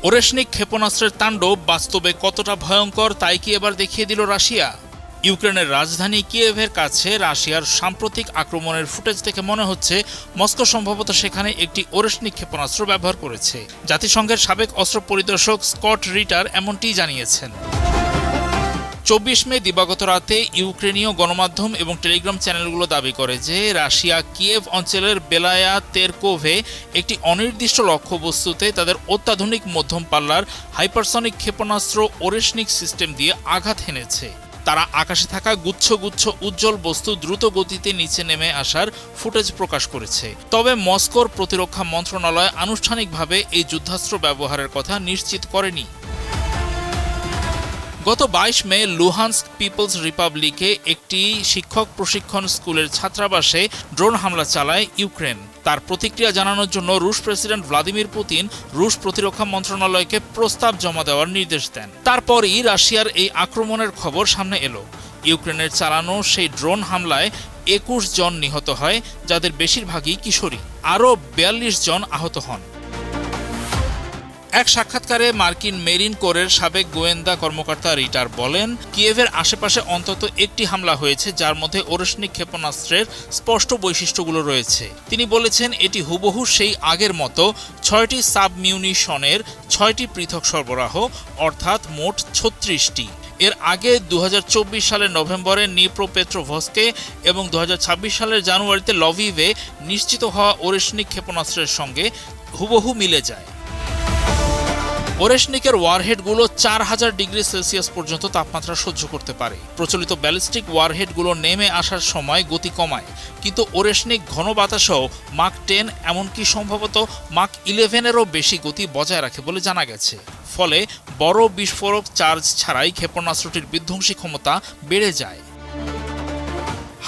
Oreshnik ক্ষেপণাস্ত্রের তাণ্ডব বাস্তবে কতটা ভয়ঙ্কর তাই কি এবার দেখিয়ে দিল রাশিয়া। ইউক্রেনের রাজধানী কিয়েভের কাছে রাশিয়ার সাম্প্রতিক আক্রমণের ফুটেজ থেকে মনে হচ্ছে মস্কো সম্ভবত সেখানে একটি ওরেশনিক ক্ষেপণাস্ত্র ব্যবহার করেছে। জাতিসংঘের সাবেক অস্ত্র পরিদর্শক স্কট রিটার এমনটিই জানিয়েছেন। ২৪ মে দিবাগত রাতে ইউক্রেনীয় গণমাধ্যম এবং টেলিগ্রাম চ্যানেলগুলো দাবি করে যে রাশিয়া কিয়েভ অঞ্চলের বেলায়া তেরকোভে একটি অনির্দিষ্ট লক্ষ্যবস্তুতে তাদের অত্যাধুনিক মধ্যম পাল্লার হাইপারসনিক ক্ষেপণাস্ত্র ওরেশনিক সিস্টেম দিয়ে আঘাত হেনেছে। তারা আকাশে থাকা গুচ্ছ গুচ্ছ উজ্জ্বল বস্তু দ্রুত গতিতে নিচে নেমে আসার ফুটেজ প্রকাশ করেছে। তবে মস্কোর প্রতিরক্ষা মন্ত্রণালয় আনুষ্ঠানিকভাবে এই যুদ্ধাস্ত্র ব্যবহারের কথা নিশ্চিত করেনি। গত ২২ মে লুহানস্ক পিপলস রিপাবলিকে একটি শিক্ষক প্রশিক্ষণ স্কুলের ছাত্রাবাসে ড্রোন হামলা চালায় ইউক্রেন। তার প্রতিক্রিয়া জানানোর জন্য রুশ প্রেসিডেন্ট ভ্লাদিমির পুতিন রুশ প্রতিরক্ষা মন্ত্রণালয়কে প্রস্তাব জমা দেওয়ার নির্দেশ দেন। তারপরই রাশিয়ার এই আক্রমণের খবর সামনে এলো। ইউক্রেনের চালানো সেই ড্রোন হামলায় ২১ জন নিহত হয়, যাদের বেশিরভাগই কিশোরী। আরও ৪২ জন আহত হন। এক সাক্ষাৎকারে মার্কিন মেরিন কোরের সাবেক গোয়েন্দা কর্মকর্তা রিটার বলেন, কিয়েভের আশেপাশে অন্তত একটি হামলা হয়েছে যার মধ্যে ওরেশনিক ক্ষেপণাস্ত্রের স্পষ্ট বৈশিষ্ট্যগুলো রয়েছে। তিনি বলেছেন এটি হুবহু সেই আগের মতো ৬টি সাবমিউনিশনের ৬টি পৃথক সরবরাহ, অর্থাৎ মোট ৩৬টি। এর আগে ২০২৪ সালের নভেম্বরে নিপ্রোপেট্রোভস্কে এবং ২০২৬ সালের জানুয়ারিতে লভিভে নিশ্চিত হওয়া ওরেশনিক ক্ষেপণাস্ত্রের সঙ্গে হুবহু মিলে যায়। ওরেশনিকের ওয়ারহেডগুলো ৪০০০ ডিগ্রি সেলসিয়াস পর্যন্ত তাপমাত্রা সহ্য করতে পারে। প্রচলিত ব্যালিস্টিক ওয়ারহেডগুলো নেমে আসার সময় গতি কমায়, কিন্তু ওরেশনিক ঘন বাতাসেও মাক ১০ এমনকি সম্ভবত মাক ১১-এরও বেশি গতি বজায় রাখে বলে জানা গেছে। ফলে বড় বিস্ফোরক চার্জ ছাড়াই ক্ষেপণাস্ত্রটির বিধ্বংসী ক্ষমতা বেড়ে যায়।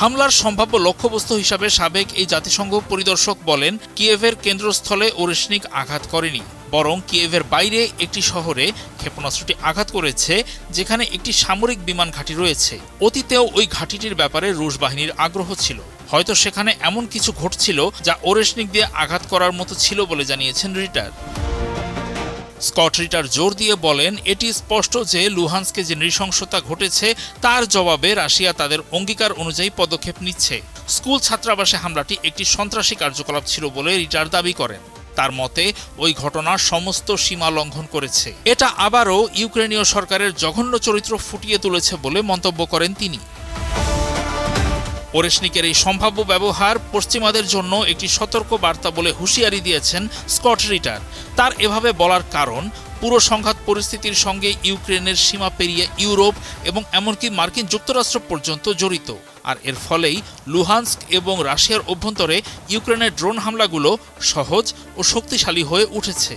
হামলার সম্ভাব্য লক্ষ্যবস্তু হিসাবে সাবেক এই জাতিসংঘ পরিদর্শক বলেন, কিয়েভের কেন্দ্রস্থলে ওরেশনিক আঘাত করেনি, বরং কিয়েভের বাইরে একটি শহরে ক্ষেপণাস্ত্রটি আঘাত করেছে যেখানে একটি সামরিক বিমান ঘাঁটি রয়েছে। অতীতেও ওই ঘাঁটিটির ব্যাপারে রুশ বাহিনীর আগ্রহ ছিল। হয়তো সেখানে এমন কিছু ঘটছিল যা ওরেশনিক দিয়ে আঘাত করার মতো ছিল বলে জানিয়েছেন রিটার। স্কট রিটার জোর দিয়ে বলেন, এটি স্পষ্ট যে লুহানস্কে যে নৃশংসতা ঘটেছে তার জবাবে রাশিয়া তাদের অঙ্গীকার অনুযায়ী পদক্ষেপ নিচ্ছে। স্কুল ছাত্রাবাসে হামলাটি একটি সন্ত্রাসী কার্যকলাপ ছিল বলে রিটার দাবি করেন। তার মতে ওই ঘটনা সমস্ত সীমা লঙ্ঘন করেছে। এটা আবারও ইউক্রেনীয় সরকারের জঘন্য চরিত্র ফুটিয়ে তুলেছে বলে মন্তব্য করেন তিনি। ওরেশনিকের এই সম্ভাব্য ব্যবহার পশ্চিমাদের জন্য একটি সতর্ক বার্তা বলে হুঁশিয়ারি দিয়েছেন স্কট রিটার। তার এভাবে বলার কারণ, পুরো সংঘাত পরিস্থিতির সঙ্গে ইউক্রেনের সীমা পেরিয়ে ইউরোপ এবং এমনকি মার্কিন যুক্তরাষ্ট্র পর্যন্ত জড়িত। আর এর ফলেই লুহানস্ক এবং রাশিয়ার অভ্যন্তরে ইউক্রেনের ড্রোন হামলাগুলো সহজ ও শক্তিশালী হয়ে উঠেছে।